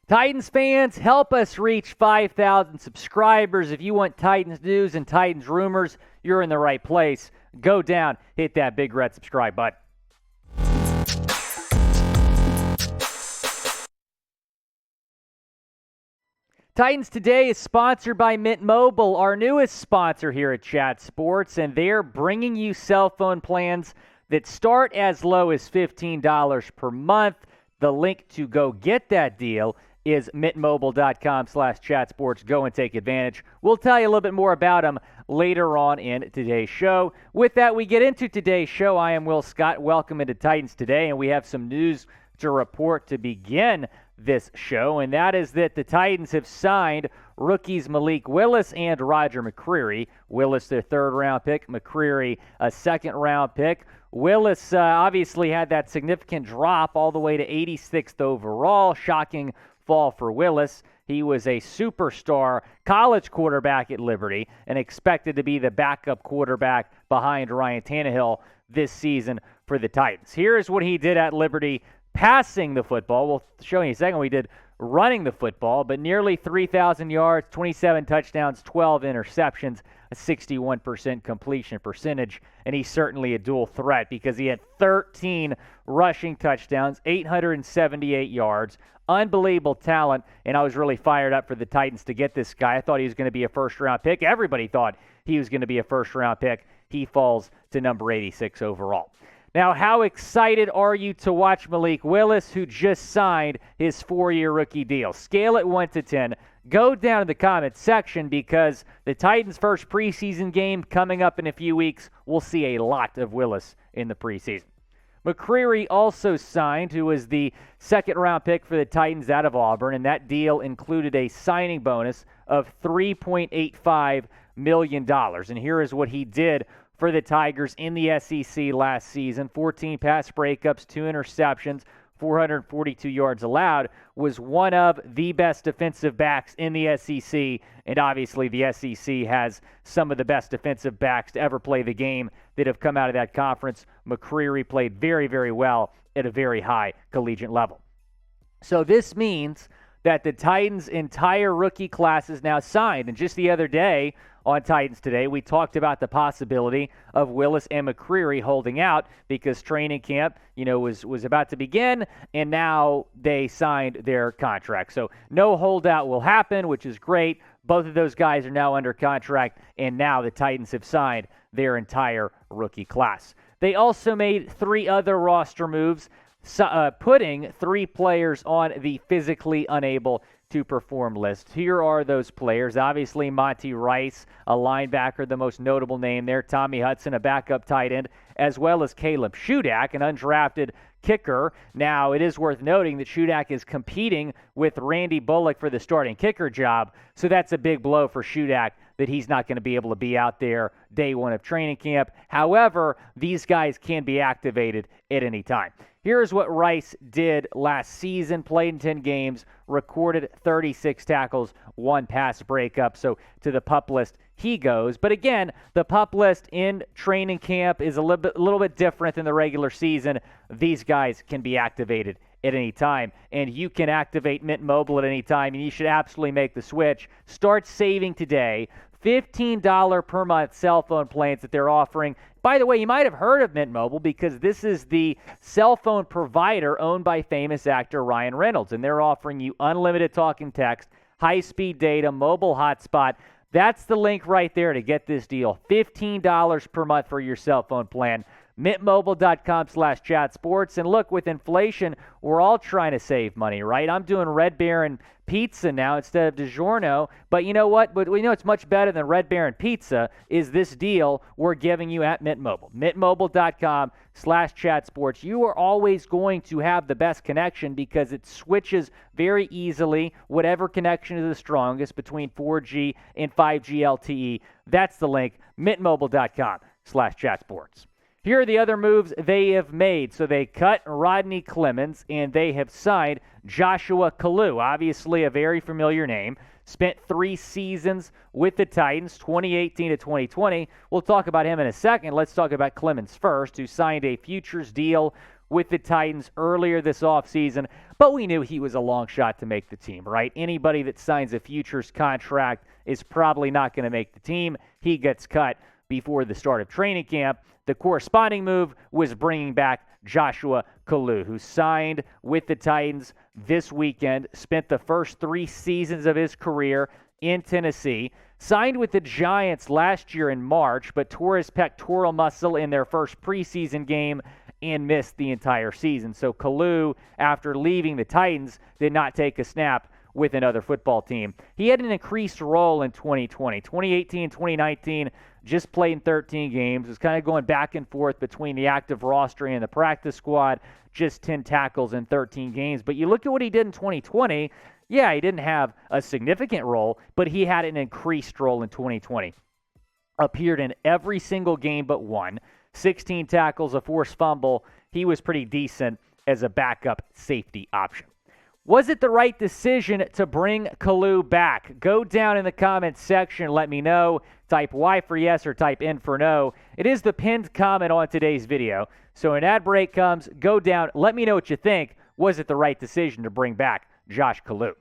Titans fans, help us reach 5,000 subscribers. If you want Titans news and Titans rumors, you're in the right place. Go down, hit that big red subscribe button. Titans Today is sponsored by Mint Mobile, our newest sponsor here at Chat Sports, and they're bringing you cell phone plans that start as low as $15 per month. The link to go get that deal is mintmobile.com/chatsports. Go and take advantage. We'll tell you a little bit more about them later on in today's show. With that, we get into today's show. I am Will Scott. Welcome into Titans Today, and we have some news to report to begin this show, and that is that the Titans have signed rookies Malik Willis and Roger McCreary. Willis, their third-round pick. McCreary, a second-round pick. Willis obviously had that significant drop all the way to 86th overall. Shocking fall for Willis. He was a superstar college quarterback at Liberty and expected to be the backup quarterback behind Ryan Tannehill this season for the Titans. Here is what he did at Liberty passing the football. We'll show you in a second what he did running the football, but nearly 3,000 yards, 27 touchdowns, 12 interceptions, a 61% completion percentage, and he's certainly a dual threat because he had 13 rushing touchdowns, 878 yards, unbelievable talent, and I was really fired up for the Titans to get this guy. I thought he was going to be a first-round pick. Everybody thought he was going to be a first-round pick. He falls to number 86 overall. Now, how excited are you to watch Malik Willis, who just signed his 4-year rookie deal? Scale it 1 to 10. Go down to the comments section because the Titans' first preseason game coming up in a few weeks, we'll see a lot of Willis in the preseason. McCreary also signed, who was the second-round pick for the Titans out of Auburn, and that deal included a signing bonus of $3.85 million. And here is what he did for the Tigers in the SEC last season. 14 pass breakups, 2 interceptions, 442 yards allowed, was one of the best defensive backs in the SEC, and obviously the SEC has some of the best defensive backs to ever play the game that have come out of that conference. McCreary played very, very well at a very high collegiate level. So this means that the Titans' entire rookie class is now signed, and just the other day on Titans Today, we talked about the possibility of Willis and McCreary holding out because training camp, was about to begin, and now they signed their contract. So no holdout will happen, which is great. Both of those guys are now under contract, and now the Titans have signed their entire rookie class. They also made 3 other roster moves, putting 3 players on the physically unable to perform list. Here are those players. Obviously, Monty Rice, a linebacker, the most notable name there. Tommy Hudson, a backup tight end, as well as Caleb Shudak, an undrafted kicker. Now, it is worth noting that Shudak is competing with Randy Bullock for the starting kicker job, so that's a big blow for Shudak that he's not going to be able to be out there day 1 of training camp. However, these guys can be activated at any time. Here's what Rice did last season. Played in 10 games, recorded 36 tackles, 1 pass breakup. So to the Pup List he goes. But again, the Pup List in training camp is a little bit different than the regular season. These guys can be activated at any time, and you can activate Mint Mobile at any time, and you should absolutely make the switch. Start saving today. $15 per month cell phone plans that they're offering. By the way, you might have heard of Mint Mobile because this is the cell phone provider owned by famous actor Ryan Reynolds, and they're offering you unlimited talk and text, high-speed data, mobile hotspot. That's the link right there to get this deal. $15 per month for your cell phone plan. mintmobile.com/chatsports. And look, with inflation, we're all trying to save money, right? I'm doing Red Baron pizza now instead of DiGiorno. But you know what? But we know it's much better than Red Baron pizza is this deal we're giving you at Mint Mobile. mintmobile.com/chatsports. You are always going to have the best connection because it switches very easily, whatever connection is the strongest between 4G and 5G LTE. That's the link, mintmobile.com/chatsports. Here are the other moves they have made. So they cut Rodney Clemons, and they have signed Joshua Kalu, obviously a very familiar name. Spent 3 seasons with the Titans, 2018 to 2020. We'll talk about him in a second. Let's talk about Clemons first, who signed a futures deal with the Titans earlier this offseason, but we knew he was a long shot to make the team, right? Anybody that signs a futures contract is probably not going to make the team. He gets cut before the start of training camp. The corresponding move was bringing back Joshua Kalu, who signed with the Titans this weekend, spent the first 3 seasons of his career in Tennessee, signed with the Giants last year in March, but tore his pectoral muscle in their first preseason game and missed the entire season. So Kalu, after leaving the Titans, did not take a snap with another football team. He had an increased role in 2020. 2018, 2019, just played in 13 games. Was kind of going back and forth between the active roster and the practice squad, just 10 tackles in 13 games. But you look at what he did in 2020, yeah, he didn't have a significant role, but he had an increased role in 2020. Appeared in every single game but one. 16 tackles, a forced fumble. He was pretty decent as a backup safety option. Was it the right decision to bring Kalu back? Go down in the comments section. Let me know. Type Y for yes or type N for no. It is the pinned comment on today's video. So when ad break comes, go down. Let me know what you think. Was it the right decision to bring back Josh Kalu?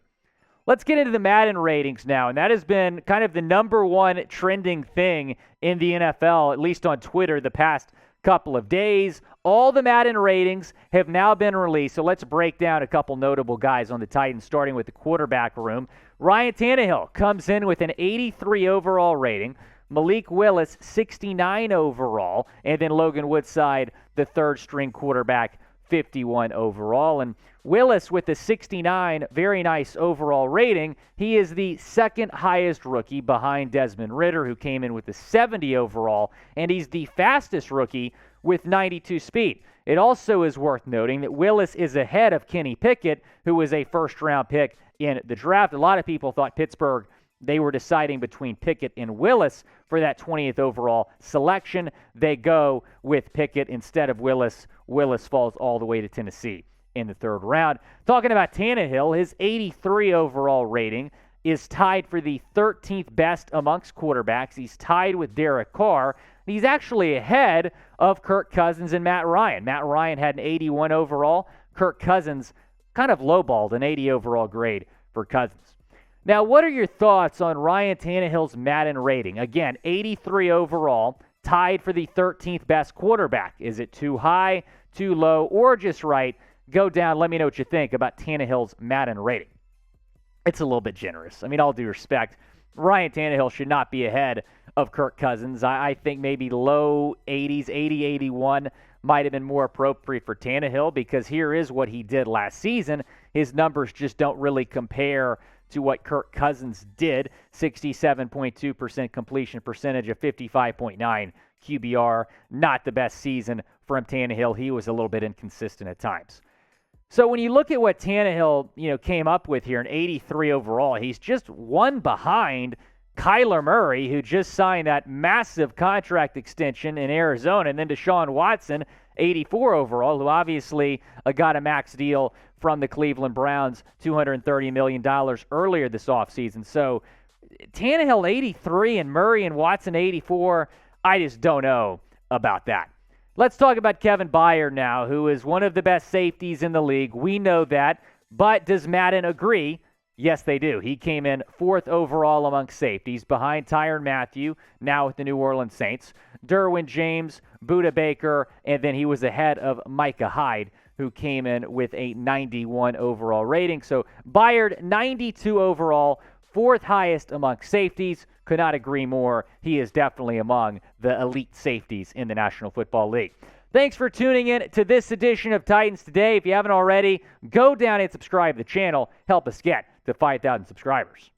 Let's get into the Madden ratings now, and that has been kind of the number one trending thing in the NFL, at least on Twitter, the past couple of days. All the Madden ratings have now been released, so let's break down a couple notable guys on the Titans, starting with the quarterback room. Ryan Tannehill comes in with an 83 overall rating. Malik Willis, 69 overall, and then Logan Woodside, the third-string quarterback, 51 overall. And Willis with a 69, very nice overall rating. He is the second highest rookie behind Desmond Ridder, who came in with a 70 overall, and he's the fastest rookie with 92 speed. It also is worth noting that Willis is ahead of Kenny Pickett, who was a first-round pick in the draft. A lot of people thought Pittsburgh, they were deciding between Pickett and Willis for that 20th overall selection. They go with Pickett instead of Willis. Willis falls all the way to Tennessee in the third round. Talking about Tannehill, his 83 overall rating is tied for the 13th best amongst quarterbacks. He's tied with Derek Carr. He's actually ahead of Kirk Cousins and Matt Ryan. Matt Ryan had an 81 overall. Kirk Cousins kind of lowballed an 80 overall grade for Cousins. Now, what are your thoughts on Ryan Tannehill's Madden rating? Again, 83 overall, tied for the 13th best quarterback. Is it too high, too low, or just right? Go down. Let me know what you think about Tannehill's Madden rating. It's a little bit generous. I mean, all due respect, Ryan Tannehill should not be ahead of Kirk Cousins. I think maybe low 80s, 80, 81 might have been more appropriate for Tannehill, because here is what he did last season. His numbers just don't really compare to what Kirk Cousins did. 67.2% completion percentage, a 55.9 QBR. Not the best season from Tannehill. He was a little bit inconsistent at times. So when you look at what Tannehill, came up with here, an 83 overall, he's just one behind Kyler Murray, who just signed that massive contract extension in Arizona, and then Deshaun Watson, 84 overall, who obviously got a max deal from the Cleveland Browns, $230 million earlier this offseason. So Tannehill 83 and Murray and Watson 84, I just don't know about that. Let's talk about Kevin Byard now, who is one of the best safeties in the league. We know that, but does Madden agree? Yes, they do. He came in 4th overall among safeties, behind Tyrann Mathieu, now with the New Orleans Saints, Derwin James, Budda Baker, and then he was ahead of Micah Hyde, who came in with a 91 overall rating. So Byard, 92 overall, 4th highest among safeties. Could not agree more. He is definitely among the elite safeties in the National Football League. Thanks for tuning in to this edition of Titans Today. If you haven't already, go down and subscribe to the channel. Help us get to 5,000 subscribers.